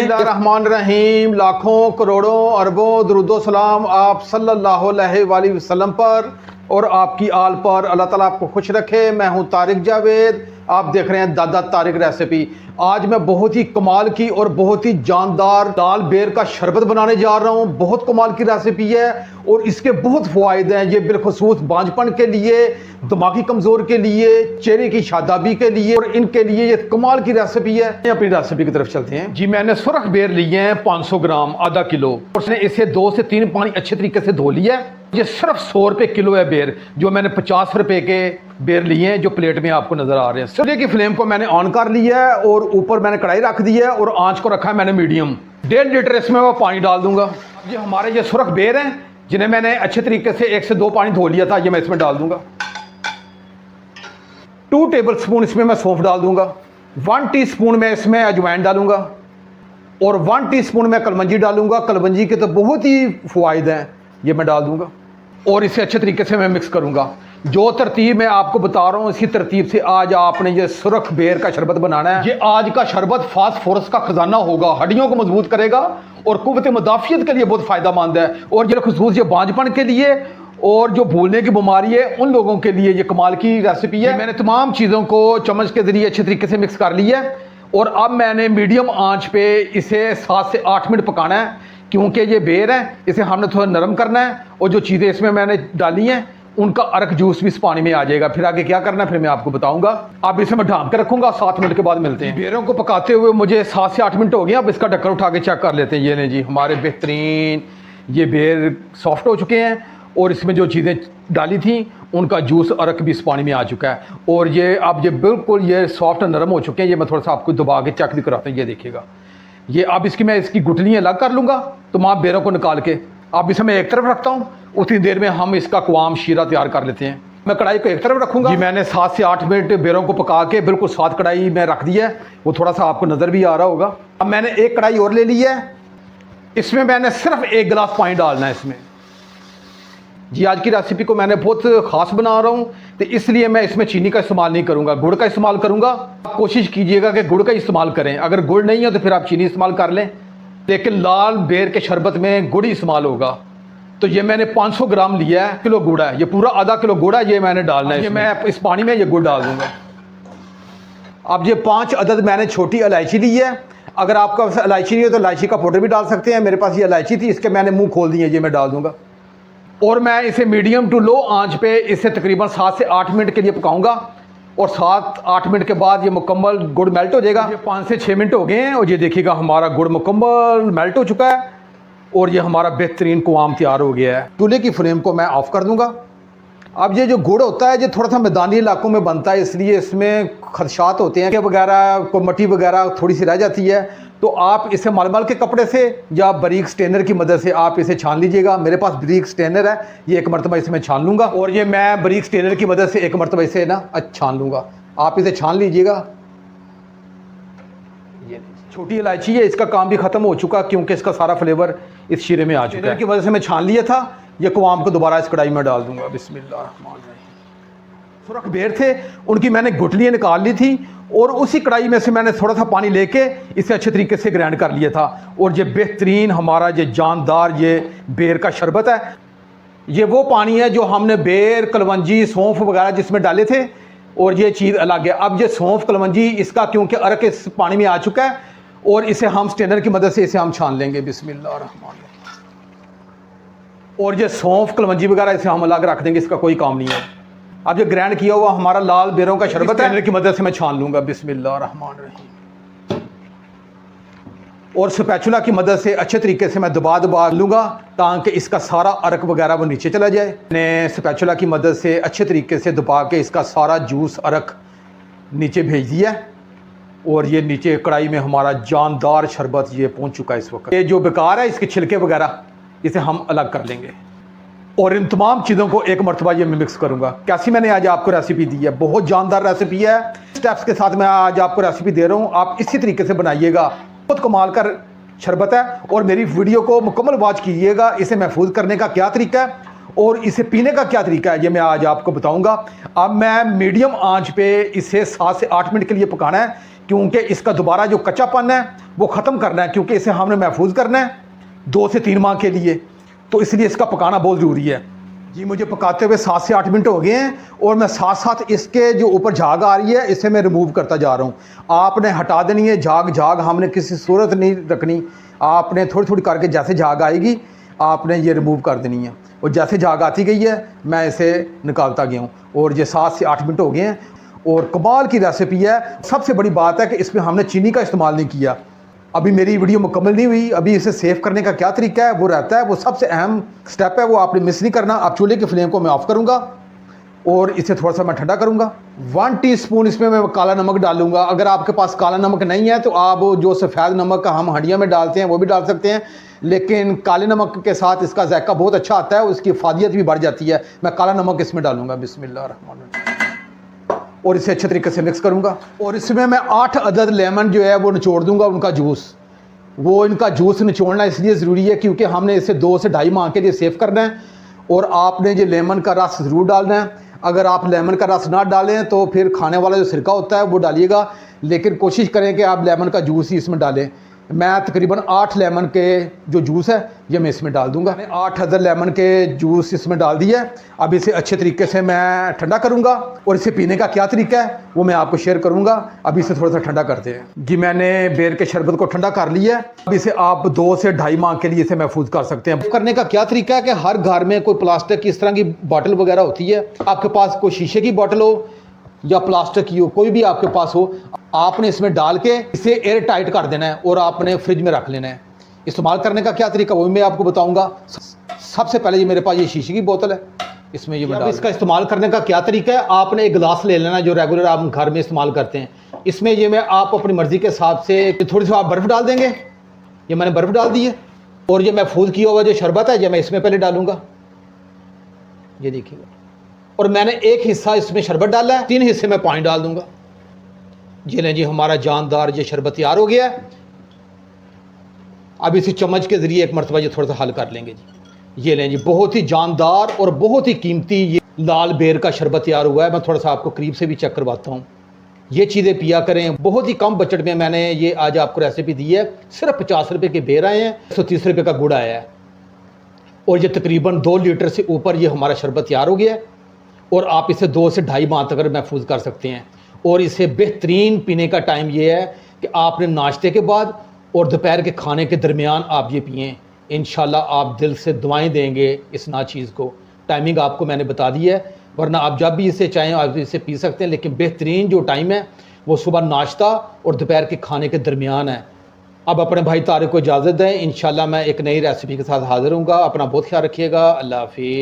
बिस्मिल्लाहिर्रहमानिर्रहीम। लाखों करोड़ों अरबों दरूदो सलाम आप सल्लल्लाहु अलैहि वसल्लम पर और आपकी आल पर। अल्लाह ताला आपको खुश रखे। मैं हूं तारिक जावेद, आप देख रहे हैं दादा तारिक रेसिपी। आज मैं बहुत ही कमाल की और बहुत ही जानदार दाल बेर का शरबत बनाने जा रहा हूं। बहुत कमाल की रेसिपी है और इसके बहुत फ़ायदे हैं। ये बिलखुसूस बांझपन के लिए, दिमागी कमज़ोर के लिए, चेहरे की शादाबी के लिए और इनके लिए ये कमाल की रेसिपी है। अपनी रेसिपी की तरफ चलते हैं जी। मैंने सुरख बेर लिए हैं 500 ग्राम, आधा किलो। उसने इसे 2 से 3 पानी अच्छे तरीके से धो लिया है। ये सिर्फ 100 रुपये किलो है बेर, जो मैंने 50 रुपये के बेर लिए हैं जो प्लेट में आपको नजर आ रहे हैं। चूल्हे की फ्लेम को मैंने ऑन कर लिया है और ऊपर मैंने कढ़ाई रख दी है और आंच को रखा है मैंने मीडियम। 1.5 लीटर इसमें वो पानी डाल दूंगा। ये हमारे ये सुरख बेर हैं जिन्हें मैंने अच्छे तरीके से 1 से 2 पानी धो लिया था, ये मैं इसमें डाल दूंगा। 2 टेबल स्पून इसमें मैं सौंफ डाल दूंगा। 1 टीस्पून में इसमें अजवाइन डालूंगा और 1 टीस्पून में कलमंजी डालूंगा। कलमंजी के तो बहुत ही फ़वाइद हैं, ये मैं डाल दूंगा और इसे अच्छे तरीके से मैं मिक्स करूंगा। जो तरतीब मैं आपको बता रहा हूँ इसी तरतीब से आज आपने ये सुरख बेर का शरबत बनाना है। ये आज का शरबत फास्फोरस का खजाना होगा, हड्डियों को मजबूत करेगा और कुव्वत मुदाफ़ियत के लिए बहुत फ़ायदेमंद है। और ये खसूस ये बांझपन के लिए और जो भूलने की बीमारी है उन लोगों के लिए ये कमाल की रेसिपी है। मैंने तमाम चीज़ों को चम्मच के ज़रिए अच्छे तरीके से मिक्स कर लिया है और अब मैंने मीडियम आंच पे इसे 7 से 8 मिनट पकाना है, क्योंकि ये बेर है, इसे हमने थोड़ा नरम करना है और जो चीज़ें इसमें मैंने डाली हैं उनका अरक जूस भी इस पानी में आ जाएगा। फिर आगे क्या करना है फिर मैं आपको बताऊंगा। अब इसे मैं ढांक के रखूंगा, 7 मिनट के बाद मिलते हैं। बेरों को पकाते हुए मुझे 7 से 8 मिनट हो गए। अब इसका ढक्कन उठा के चेक कर लेते हैं। ये नहीं जी, हमारे बेहतरीन ये बेर सॉफ्ट हो चुके हैं और इसमें जो चीज़ें डाली थी उनका जूस अरक भी इस पानी में आ चुका है और ये अब ये बिल्कुल ये सॉफ्ट और नरम हो चुके हैं। ये मैं थोड़ा सा आपको दबा के चेक भी कराता हूँ। ये देखिएगा, ये अब इसकी मैं इसकी गुठलियाँ अलग कर लूँगा तो मैं बेरों को निकाल के अब इसे मैं एक तरफ रखता हूँ। उतनी देर में हम इसका क्वाम शीरा तैयार कर लेते हैं। मैं कढ़ाई को एक तरफ रखूँगा जी। मैंने 7 से 8 मिनट बेरों को पका के बिल्कुल साथ कढ़ाई में रख दिया है, वो थोड़ा सा आपको नज़र भी आ रहा होगा। अब मैंने एक कढ़ाई और ले ली है, इसमें मैंने सिर्फ 1 गिलास पानी डालना है इसमें जी। आज की रेसिपी को मैंने बहुत ख़ास बना रहा हूँ तो इसलिए मैं इसमें चीनी का इस्तेमाल नहीं करूँगा, गुड़ का इस्तेमाल करूँगा। कोशिश कीजिएगा कि गुड़ का इस्तेमाल करें, अगर गुड़ नहीं है तो फिर आप चीनी इस्तेमाल कर लें, लेकिन लाल बेर के शरबत में गुड़ ही इस्तेमाल होगा। तो ये मैंने 500 ग्राम लिया है, किलो गुड़ है, ये पूरा आधा किलो गुड़ है, ये मैंने डालना है। ये मैं इस पानी में ये गुड़ डाल दूँगा। अब ये 5 अदद मैंने छोटी इलायची ली है। अगर आपका इलायची नहीं हो तो इलायची का पाउडर भी डाल सकते हैं। मेरे पास ये इलायची थी, इसके मैंने मुँह खोल दिए, ये मैं डाल दूँगा और मैं इसे मीडियम टू लो आंच पे इसे तकरीबन 7 से 8 मिनट के लिए पकाऊंगा और 7-8 मिनट के बाद ये मुकम्मल गुड़ मेल्ट हो जाएगा। ये 5 से 6 मिनट हो गए हैं और ये देखिएगा हमारा गुड़ मुकम्मल मेल्ट हो चुका है और ये हमारा बेहतरीन क्वाम तैयार हो गया है। चूल्हे की फ्लेम को मैं ऑफ़ कर दूंगा। अब ये जो गुड़ होता है ये थोड़ा सा मैदानी इलाकों में बनता है, इसलिए इसमें खदशात होते हैं कि वगैरह को मट्टी वगैरह थोड़ी सी रह जाती है, तो आप इसे मलमल के कपड़े से या बारीक स्टेनर की मदद से आप इसे छान लीजिएगा। मेरे पास बारीक स्टेनर है, ये 1 मरतबा इसे मैं छान लूँगा और ये मैं बारीक स्टेनर की मदद से 1 मरतबा इसे ना छान लूँगा। आप इसे छान लीजिएगा। ये छोटी इलायची है, इसका काम भी ख़त्म हो चुका क्योंकि इसका सारा फ्लेवर इस शीरे में आ चुका है। की वजह से मैं छान लिया था। ये क्वाम को दोबारा इस कढ़ाई में डाल दूँगा। बिस्मिल्लाहिर्रहमानिर्रहीम। सुरख बेर थे, उनकी मैंने गुठलियाँ निकाल ली थी और उसी कढ़ाई में से मैंने थोड़ा सा पानी लेके इसे अच्छे तरीके से ग्राइंड कर लिया था और ये बेहतरीन हमारा ये जानदार ये बेर का शरबत है। ये वो पानी है जो हमने बेर, कलवंजी, सौंफ वगैरह जिसमें डाले थे और ये चीज़ अलग है। अब ये सौंफ, कलवंजी इसका क्योंकि अरक इस पानी में आ चुका है और इसे हम स्टेनर की मदद से इसे हम छान लेंगे। बिस्मिल्लाहिर्रहमानिर्रहीम। और ये सौंफ, कलवंजी वगैरह इसे हम अलग रख देंगे, इसका कोई काम नहीं है। अब ये ग्राइंड किया हुआ हमारा लाल बेरों का शरबत है, की मदद से मैं छान लूँगा। बिस्मिल्लाहिर्रहमानिर्रहीम। और स्पैचुला की मदद से अच्छे तरीके से मैं दबा लूँगा ताकि इसका सारा अरक वगैरह वो नीचे चला जाए। मैंने स्पैचुला की मदद से अच्छे तरीके से दबा के इसका सारा जूस अरक नीचे भेज दिया और ये नीचे कढ़ाई में हमारा जानदार शरबत ये पहुँच चुका है इस वक्त। ये जो बेकार है इसके छिलके वगैरह इसे हम अलग कर लेंगे और इन तमाम चीज़ों को 1 मरतबा ये मैं मिक्स करूँगा। कैसी मैंने आज आपको रेसिपी दी है, बहुत जानदार रेसिपी है। स्टेप्स के साथ मैं आज आपको रेसिपी दे रहा हूँ, आप इसी तरीके से बनाइएगा। बहुत कमाल का शरबत है और मेरी वीडियो को मुकम्मल वॉच कीजिएगा। इसे महफूज करने का क्या तरीका है और इसे पीने का क्या तरीका है ये मैं आज आपको बताऊंगा। अब मैं मीडियम आंच पे इसे 7 से 8 मिनट के लिए पकाना है, क्योंकि इसका दोबारा जो कच्चापन है वो ख़त्म करना है, क्योंकि इसे हमने महफूज करना है 2 से 3 माह के लिए, तो इसलिए इसका पकाना बहुत ज़रूरी है जी। मुझे पकाते हुए 7 से 8 मिनट हो गए हैं और मैं साथ साथ इसके जो ऊपर झाग आ रही है इसे मैं रिमूव करता जा रहा हूँ। आपने हटा देनी है झाग हमने किसी सूरत नहीं रखनी, आपने थोड़ी थोड़ी करके जैसे झाग आएगी आपने ये रिमूव कर देनी है। और जैसे झाग आती गई है मैं इसे निकालता गया हूँ और ये 7 से 8 मिनट हो गए हैं और कमाल की रेसिपी है। सबसे बड़ी बात है कि इसमें हमने चीनी का इस्तेमाल नहीं किया। अभी मेरी वीडियो मुकम्मल नहीं हुई, अभी इसे सेव करने का क्या तरीका है वो रहता है, वो सबसे अहम स्टेप है, वो आपने मिस नहीं करना। अब चूल्हे की फ्लेम को मैं ऑफ़ करूँगा और इसे थोड़ा सा मैं ठंडा करूँगा। 1 टीस्पून इसमें मैं काला नमक डालूँगा। अगर आपके पास काला नमक नहीं है तो आप जो सफ़ेद नमक हम हंडिया में डालते हैं वो भी डाल सकते हैं, लेकिन काले नमक के साथ इसका जायका बहुत अच्छा आता है, उसकी अफादियत भी बढ़ जाती है। मैं काला नमक इसमें डालूँगा। बिस्मिल्लाहिर्रहमानिर्रहीम। और इसे अच्छे तरीके से मिक्स करूँगा और इसमें मैं 8 अदद लेमन जो है वो निचोड़ दूँगा, उनका जूस। वो इनका जूस निचोड़ना इसलिए ज़रूरी है क्योंकि हमने इसे 2 से 2.5 माह के लिए सेव करना है और आपने जो लेमन का रस ज़रूर डालना है। अगर आप लेमन का रस ना डालें तो फिर खाने वाला जो सिरका होता है वो डालिएगा, लेकिन कोशिश करें कि आप लेमन का जूस ही इसमें डालें। मैं तकरीबन 8 लेमन के जो जूस है ये मैं इसमें डाल दूंगा। मैंने 8 अदद लेमन के जूस इसमें डाल दिया है। अब इसे अच्छे तरीके से मैं ठंडा करूंगा और इसे पीने का क्या तरीका है वो मैं आपको शेयर करूंगा। अब इसे थोड़ा सा ठंडा करते हैं जी। मैंने बेर के शरबत को ठंडा कर लिया है। अब इसे आप 2 से 2.5 माह के लिए इसे महफूज कर सकते हैं। करने का क्या तरीका है कि हर घर में कोई प्लास्टिक की इस तरह की बॉटल वगैरह होती है, आपके पास कोई शीशे की बॉटल हो या प्लास्टिक की हो, कोई भी आपके पास हो, आपने इसमें डाल के इसे एयर टाइट कर देना है और आपने फ्रिज में रख लेना है। इस्तेमाल करने का क्या तरीका वो भी मैं आपको बताऊंगा। सबसे पहले ये मेरे पास ये शीशे की बोतल है, इसमें ये मैं इसका इस्तेमाल करने का क्या तरीका है, आपने एक गिलास ले लेना जो रेगुलर आप घर में इस्तेमाल करते हैं। इसमें ये मैं आप अपनी मर्ज़ी के हिसाब से थोड़ी सी आप बर्फ़ डाल देंगे। ये मैंने बर्फ़ डाल दी है और ये महफूज किया हुआ जो शरबत है ये मैं इसमें पहले डालूँगा, ये देखिएगा। और मैंने एक हिस्सा इसमें शरबत डाला है, 3 हिस्से में पानी डाल दूंगा। ये लें जी, हमारा जानदार ये शरबत तैयार हो गया है। अब इसी चम्मच के ज़रिए एक मरतबा ये थोड़ा सा हल कर लेंगे जी। ये लें जी, बहुत ही जानदार और बहुत ही कीमती ये लाल बेर का शरबत तैयार हुआ है। मैं थोड़ा सा आपको करीब से भी चेक करवाता हूँ। ये चीज़ें पिया करें, बहुत ही कम बजट में मैंने ये आज आपको रेसिपी दी है। सिर्फ 50 रुपये के बेर आए हैं, 130 रुपये का गुड़ आया है और ये तकरीबन 2 लीटर से ऊपर ये हमारा शरबत तैयार हो गया है और आप इसे 2 से 2.5 माह तक महफूज कर सकते हैं। और इसे बेहतरीन पीने का टाइम ये है कि आपने नाश्ते के बाद और दोपहर के खाने के दरमियान आप ये पिएँ। इंशाल्लाह आप दिल से दुआएं देंगे इस नाचीज़ को। टाइमिंग आपको मैंने बता दी है, वरना आप जब भी इसे चाहें आप इसे पी सकते हैं, लेकिन बेहतरीन जो टाइम है वो सुबह नाश्ता और दोपहर के खाने के दरमियान है। अब अपने भाई तारिक को इजाज़त दें। इंशाल्लाह मैं एक नई रेसिपी के साथ हाज़िर हूँगा। अपना बहुत ख्याल रखिएगा। अल्लाह हाफ़िज़।